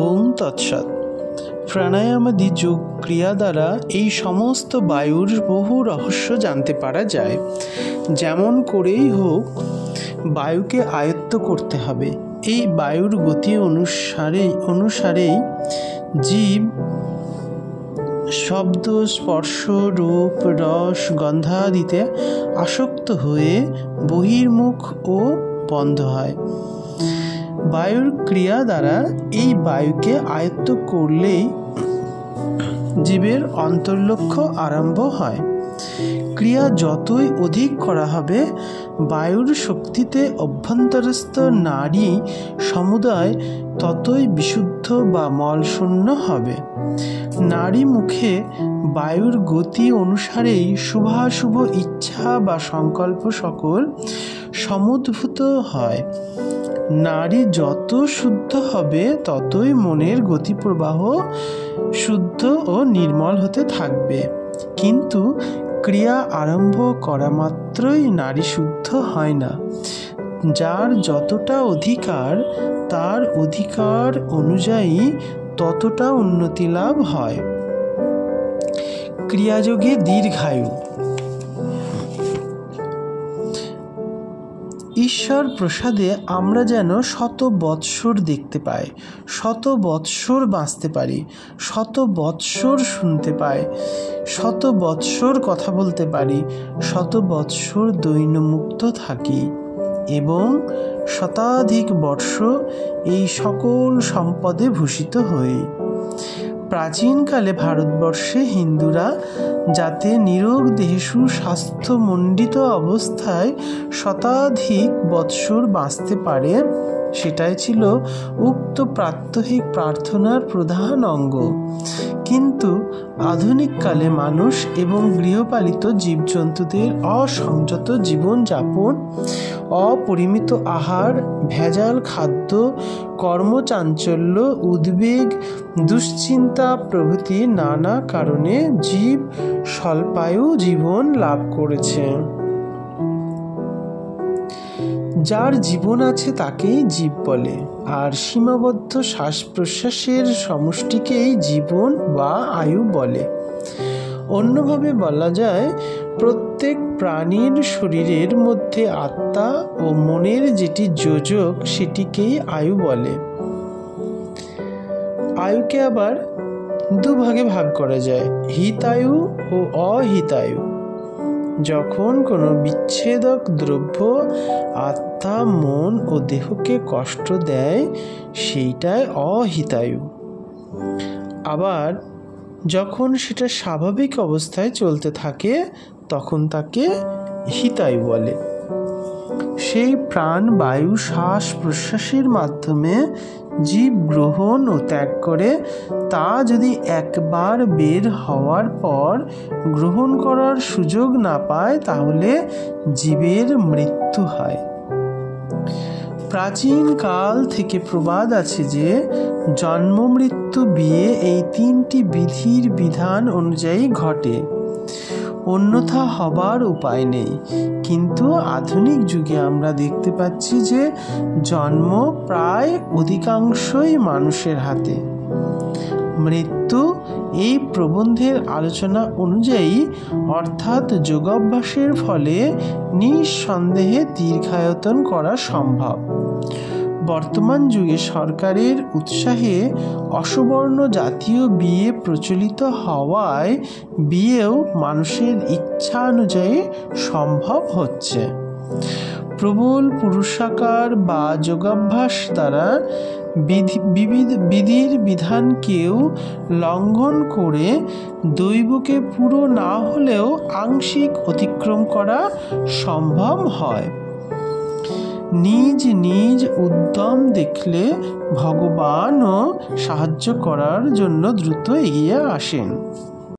ওম তৎসৎ। প্রাণায়ামাদি যোগ ক্রিয়া দ্বারা এই সমস্ত বায়ুর বহু রহস্য জানতে পারা যায়। যেমন করেই হোক বায়ুকে আয়ত্ত করতে হবে। এই বায়ুর গতি অনুসারেই জীব শব্দ, স্পর্শ, রূপ, রস, গন্ধাদিতে আসক্ত হয়ে বহির্মুখ ও বন্ধ হয়। বায়ুর ক্রিয়া দ্বারা এই বায়ুকে আয়ত্ত করলেই জীবের অন্তর্লক্ষ্য আরম্ভ হয়। ক্রিয়া যতই অধিক করা হবে, বায়ুর শক্তিতে অভ্যন্তরস্থ নাড়ী সমুদায় ততই বিশুদ্ধ বা মলশূন্য হবে। নাড়ী মুখে বায়ুর গতি অনুসারেই শুভাশুভ ইচ্ছা বা সংকল্প সকল সমুদ্ভূত হয়। নাড়ী যত শুদ্ধ হবে, ততই মনের গতি প্রবাহ শুদ্ধ ও নির্মল হতে থাকবে। কিন্তু ক্রিয়া আরম্ভ করা মাত্রই নাড়ী শুদ্ধ হয় না। যার যতটা অধিকার, তার অধিকার অনুযায়ী ততটা উন্নতি লাভ হয়। ক্রিয়াযোগে দীর্ঘায়ু। ঈশ্বর প্রসাদে আমরা যেন 100 বৎসর দেখতে পাই, 100 বৎসর বাঁচতে পারি, 100 বৎসর শুনতে পাই, 100 বৎসর কথা বলতে পারি, 100 বৎসর দৈন্যমুক্ত থাকি এবং শতাধিক বর্ষ এই সকল সম্পদে ভূষিত হই। প্রাচীনকালে ভারতবর্ষে হিন্দুরা যাতে নিরোগ দেহেষু স্বাস্থ্যমণ্ডিত অবস্থায় শতাধিক বৎসর বাঁচতে পারে, সেটাই ছিল উক্ত প্রাত্যহিক প্রার্থনার প্রধান অঙ্গ। কিন্তু আধুনিককালে মানুষ এবং গৃহপালিত জীবজন্তুদের অসংযত জীবনযাপন, অপরিমিত আহার, ভেজাল খাদ্য, কর্মচাঞ্চল্য, উদ্বেগ, দুশ্চিন্তা প্রভৃতি নানা কারণে জীব স্বল্পায়ু জীবন লাভ করেছে। যার জীবন আছে তাকেই জীব বলে, আর সীমাবদ্ধ শ্বাস প্রশ্বাসের সমষ্টিকেই জীবন বা আয়ু বলে। অন্যভাবে বলা যায়, প্রত্যেক প্রাণীর শরীরের মধ্যে আত্মা ও মনের যেটি যোজক, সেটিকেই আয়ু বলে। আয়ুকে আবার দুভাগে ভাগ করা যায়, হিতায়ু ও অহিতায়ু। যখন কোনো বিচ্ছেদক দ্রব্য আত্মা, মন ও দেহকে কষ্ট দেয়, সেইটাই অহিতায়ু। আবার যখন সেটা স্বাভাবিক অবস্থায় চলতে থাকে, তখন তাকে হিতায়ু বলে। সেই প্রাণ বায়ু শ্বাস প্রশ্বাসের মাধ্যমে জীব গ্রহণ ও ত্যাগ করে, তা যদি একবার বের হওয়ার পর গ্রহণ করার সুযোগ না পায়, তাহলে জীবের মৃত্যু হয়। প্রাচীন কাল থেকে প্রবাদ আছে যে, জন্ম, মৃত্যু, বিয়ে এই 3টি বিধির বিধান অনুযায়ী ঘটে, অন্যথা হবার উপায় নেই। কিন্তু আধুনিক যুগে আমরা দেখতে পাচ্ছি যে জন্ম প্রায় অধিকাংশই মানুষের হাতে। মৃত্যু এই প্রবন্ধের আলোচনা অনুযায়ী, অর্থাৎ যোগাভ্যাসের ফলে নিঃসন্দেহে দীর্ঘায়তন করা সম্ভব। বর্তমান যুগে সরকারের উৎসাহে অসবর্ণ জাতীয় বিয়ে প্রচলিত হওয়ায় বিয়েও মানুষের ইচ্ছা অনুযায়ী সম্ভব হচ্ছে। প্রবল পুরুষাকার বা যোগাভ্যাস দ্বারা বিধির বিধানকেও লঙ্ঘন করে দৈবকে পুরো না হলেও আংশিক অতিক্রম করা সম্ভব হয়। নিজ নিজ উদ্যম দেখলে ভগবানও সাহায্য করার জন্য দ্রুত এগিয়ে আসেন।